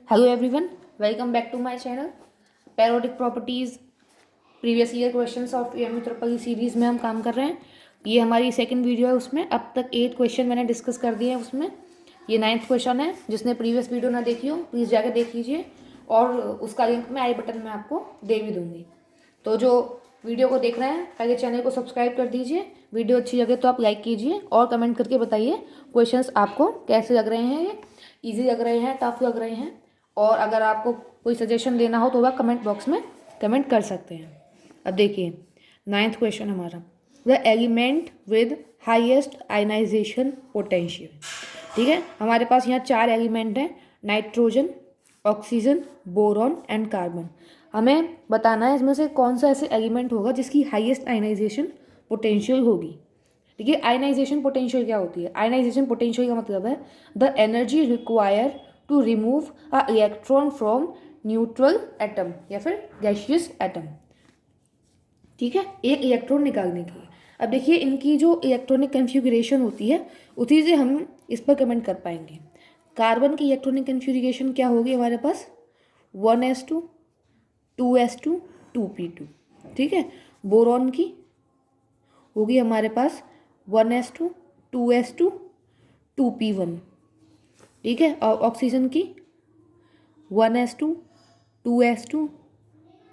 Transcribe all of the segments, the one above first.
Hello everyone, welcome back to my channel. Periodic properties previous year questions of M triple series में हम काम कर रहे हैं। ये हमारी सेकंड वीडियो है। उसमें अब तक 8 क्वेश्चन मैंने डिस्कस कर दिए हैं। उसमें ये 9th क्वेश्चन है। जिसने प्रीवियस वीडियो ना देखी हो प्लीज़ जाके देख लीजिए, और उसका लिंक मैं आई बटन में आपको दे भी दूँगी। तो जो वीडियो को देख रहे हैं पहले चैनल को सब्सक्राइब कर दीजिए। वीडियो अच्छी लगे तो आप लाइक कीजिए और कमेंट करके बताइए क्वेश्चंस आपको कैसे लग रहे हैं, ये ईजी लग रहे हैं, टफ लग रहे हैं। और अगर आपको कोई सजेशन देना हो तो वह कमेंट बॉक्स में कमेंट कर सकते हैं। अब देखिए 9th क्वेश्चन हमारा, the element with highest ionization potential. ठीक है, हमारे पास यहाँ 4 एलिमेंट हैं, nitrogen, oxygen, boron and carbon. हमें बताना है इसमें से कौन सा ऐसे एलिमेंट होगा जिसकी हाईएस्ट आयनाइजेशन पोटेंशियल होगी। ठीक है, आयनाइजेशन पोटेंशियल क्या होती है? आयनाइजेशन पोटेंशियल का मतलब है the energy require to remove a electron from neutral atom या फिर गैसियस एटम। ठीक है, एक इलेक्ट्रॉन निकालने की। अब देखिए इनकी जो इलेक्ट्रॉनिक कन्फिगरेशन होती है उसी से हम इस पर कमेंट कर पाएंगे। कार्बन की इलेक्ट्रॉनिक कन्फिगरेशन क्या होगी हमारे पास? 1s2 2s2 2p2। ठीक है, बोरॉन की होगी हमारे पास 1s2 2s2 2p1। ठीक है, और ऑक्सीजन की 1s2 2s2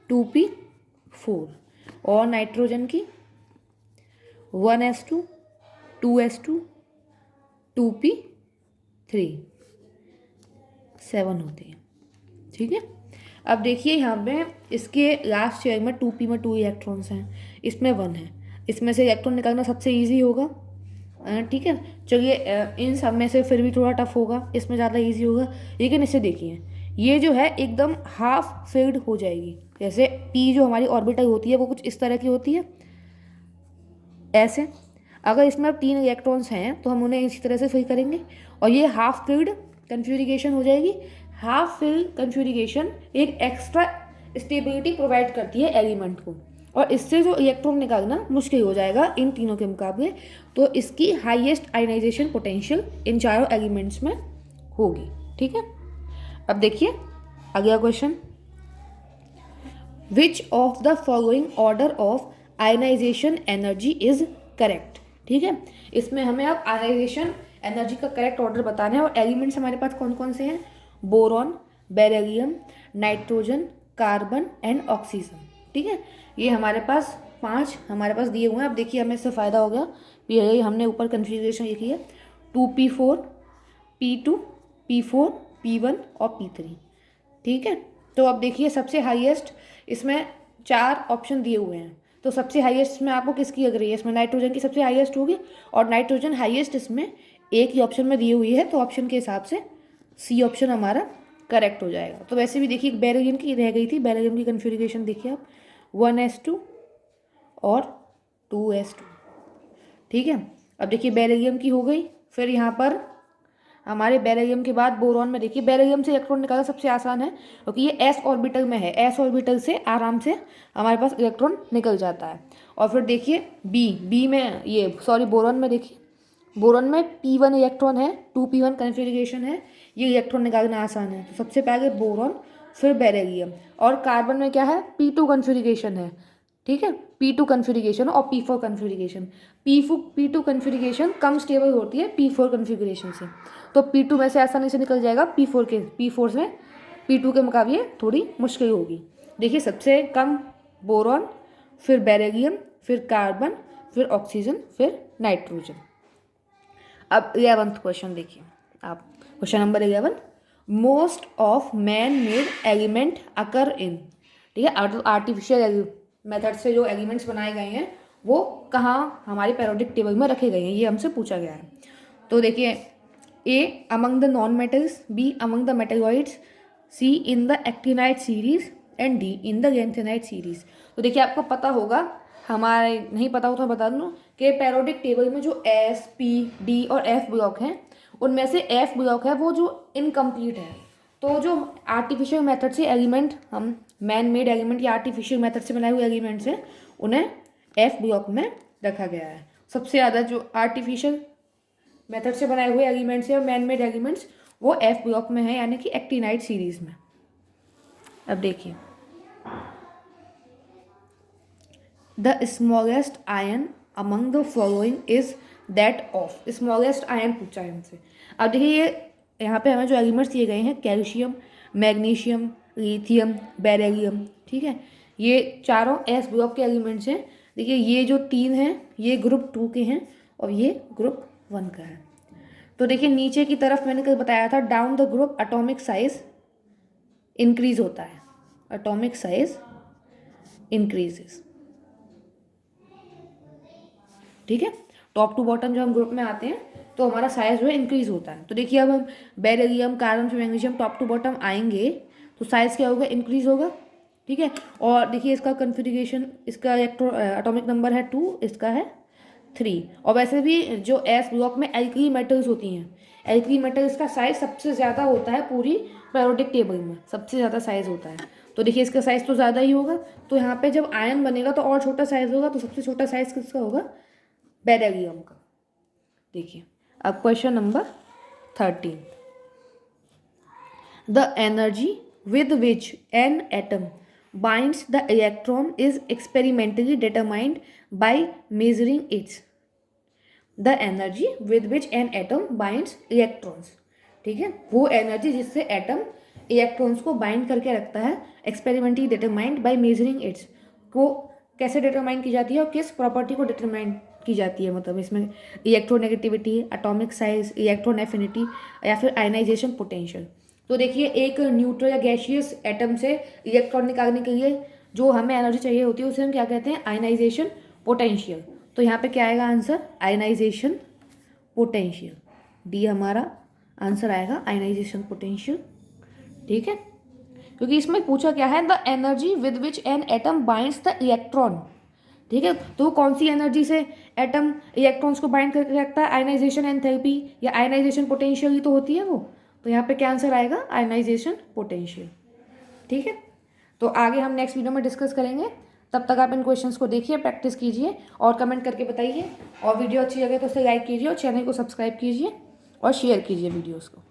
2p4। और नाइट्रोजन की 1s2 2s2 2p3 7 होती है। ठीक है, अब देखिए यहाँ पे इसके लास्ट चेयर में 2p में 2 इलेक्ट्रॉन्स हैं, इसमें 1 है। इसमें से इलेक्ट्रॉन निकालना सबसे ईजी होगा। ठीक है, चलिए इन सब में से फिर भी थोड़ा टफ होगा, इसमें ज़्यादा इजी होगा। लेकिन इसे देखिए, ये जो है एकदम हाफ फिल्ड हो जाएगी। जैसे पी जो हमारी ऑर्बिटल होती है वो कुछ इस तरह की होती है, ऐसे। अगर इसमें अब 3 इलेक्ट्रॉन्स हैं तो हम उन्हें इसी तरह से फिल करेंगे और ये हाफ फिल्ड कन्फ्यूरिगेशन हो जाएगी। हाफ फिल्ड कन्फ्यूरिगेशन एक एक्स्ट्रा स्टेबिलिटी प्रोवाइड करती है एलिमेंट को, और इससे जो इलेक्ट्रॉन निकालना मुश्किल हो जाएगा इन तीनों के मुकाबले। तो इसकी हाईएस्ट आयनाइजेशन पोटेंशियल इन चारों एलिमेंट्स में होगी। ठीक है, अब देखिए अगला question, which of the following order of ionization energy is correct. ठीक है, इसमें हमें अब आयनाइजेशन एनर्जी का करेक्ट ऑर्डर बताना है। और एलिमेंट्स हमारे पास कौन कौन से हैं? Boron, beryllium, nitrogen, carbon and oxygen. ठीक है, ये हमारे पास 5 हमारे पास दिए हुए हैं। अब देखिए हमें इससे फ़ायदा हो गया, ये हमने ऊपर कन्फिग्रेशन लिखी है 2p4 p2 p4 p1 और p3। ठीक है, तो अब देखिए सबसे हाईएस्ट इसमें 4 ऑप्शन दिए हुए हैं, तो सबसे हाईएस्ट में आपको किसकी लग रही है? इसमें नाइट्रोजन की सबसे हाईएस्ट होगी, और नाइट्रोजन हाईएस्ट इसमें एक ही ऑप्शन में दी हुई है, तो ऑप्शन के हिसाब से सी ऑप्शन हमारा करेक्ट हो जाएगा। तो वैसे भी देखिए बेरिलियम की रह गई थी, बेरिलियम की कन्फिग्रेशन देखिए आप 1s2 और 2s2। ठीक है, अब देखिए बेरिलियम की हो गई। फिर यहाँ पर हमारे बेरिलियम के बाद बोरॉन में देखिए, बेरिलियम से इलेक्ट्रॉन निकालना सबसे आसान है क्योंकि ये एस ऑर्बिटल में है। एस ऑर्बिटल से आराम से हमारे पास इलेक्ट्रॉन निकल जाता है। और फिर देखिए बी में ये बोरॉन में देखिए, बोरॉन में p1 इलेक्ट्रॉन है, 2p1 कन्फिग्रेशन है, ये इलेक्ट्रॉन निकालना आसान है। तो सबसे पहले बोरॉन फिर बेरिलियम। और कार्बन में क्या है? p2 कन्फिग्रेशन है। ठीक है, p2 कन्फिग्रेशन और p4 कन्फिग्रेशन। p2 कन्फिग्रेशन कम स्टेबल होती है p4 कन्फिग्रेशन से, तो p2 में से आसानी से निकल जाएगा p4 से p2 के मुकाबले थोड़ी मुश्किल होगी। देखिए सबसे कम बोरॉन, फिर बेरिलियम, फिर कार्बन, फिर ऑक्सीजन, फिर नाइट्रोजन। अब 11th क्वेश्चन देखिए आप, question number 11, most of man made element occur in. ठीक है, आर्टिफिशियल मेथड से जो एलिमेंट्स बनाए गए हैं वो कहाँ हमारे पेरियोडिक टेबल में रखे गए हैं, ये हमसे पूछा गया है। तो देखिए A among the non metals, B among the metalloids, C in the actinide series and D in the lanthanide series. तो देखिए आपको पता होगा, हमारे नहीं पता हो तो बता दूँ कि पेरियोडिक टेबल में जो एस, पी, डी और एफ ब्लॉक हैं उनमें से एफ ब्लॉक है वो जो इनकम्प्लीट है। तो जो आर्टिफिशियल मेथड से एलिमेंट, हम मैन मेड एलिमेंट या आर्टिफिशियल मेथड से बनाए हुए एलिमेंट्स हैं, उन्हें एफ ब्लॉक में रखा गया है। सबसे ज़्यादा जो आर्टिफिशियल मेथड से बनाए हुए एलिमेंट्स हैं और मैन मेड एलिमेंट्स, वो एफ ब्लॉक में है, यानी कि एक्टिनाइड सीरीज में। अब देखिए, the smallest ion among the following is that of, smallest ion पूछा है हमसे। अब देखिए ये यहाँ पे हमें जो एलिमेंट्स दिए गए हैं, कैल्शियम, मैग्नीशियम, लिथियम, बेरिलियम, ठीक है, ये चारों एस ब्लॉक के एलिमेंट्स हैं। देखिए ये जो 3 हैं ये ग्रुप 2 के हैं और ये ग्रुप 1 का है। तो देखिए नीचे की तरफ मैंने कल बताया था, down the group atomic size increase होता है, एटॉमिक साइज इंक्रीजेस, ठीक है। टॉप टू बॉटम जब हम ग्रुप में आते हैं तो हमारा साइज जो है इंक्रीज होता है। तो देखिए अब हम beryllium, carbon, magnesium top to bottom आएंगे तो साइज क्या होगा, इंक्रीज होगा, ठीक है। और देखिए इसका कन्फिगरेशन, इसका एटॉमिक नंबर है 2, इसका है 3। और वैसे भी जो एस ब्लॉक में एल्कली मेटल्स होती हैं, एल्कली मेटल्स का साइज सबसे ज़्यादा होता है पूरी पीरियोडिक टेबल में, सबसे ज़्यादा साइज होता है। तो देखिए इसका साइज तो ज़्यादा ही होगा, तो यहाँ पे जब आयन बनेगा तो और छोटा साइज होगा, तो सबसे छोटा साइज किसका होगा, बेरिलियम का। देखिए अब question number 13, the energy with which an atom binds the electron is experimentally determined by measuring its, the energy with which an atom binds electrons, ठीक है, वो एनर्जी जिससे एटम इलेक्ट्रॉन्स को बाइंड करके रखता है, experimentally determined by measuring it's, को कैसे डिटरमाइन की जाती है और किस प्रॉपर्टी को डिटरमाइन की जाती है, मतलब इसमें electronegativity, atomic size, electron affinity या फिर आयनाइजेशन पोटेंशियल। तो देखिए एक न्यूट्रल या गैसियस एटम से इलेक्ट्रॉन निकालने के लिए जो हमें एनर्जी चाहिए होती है उसे हम क्या कहते हैं, आयनाइजेशन पोटेंशियल। तो यहाँ पे क्या आएगा आंसर, आयनाइजेशन पोटेंशियल, डी हमारा आंसर आएगा, आयनाइजेशन पोटेंशियल, ठीक है। क्योंकि इसमें पूछा क्या है, the energy with which an atom binds the electron, ठीक है, तो कौन सी एनर्जी से एटम इलेक्ट्रॉन्स को बाइंड करके रखता है, आयनाइजेशन एंथैल्पी या आयनाइजेशन पोटेंशियल ही तो होती है वो। तो यहाँ पे क्या आंसर आएगा, आयनाइजेशन पोटेंशियल, ठीक है। तो आगे हम नेक्स्ट वीडियो में डिस्कस करेंगे, तब तक आप इन क्वेश्चंस को देखिए, प्रैक्टिस कीजिए और कमेंट करके बताइए। और वीडियो अच्छी लगे तो उसे लाइक कीजिए और चैनल को सब्सक्राइब कीजिए और शेयर कीजिए वीडियोज़ को।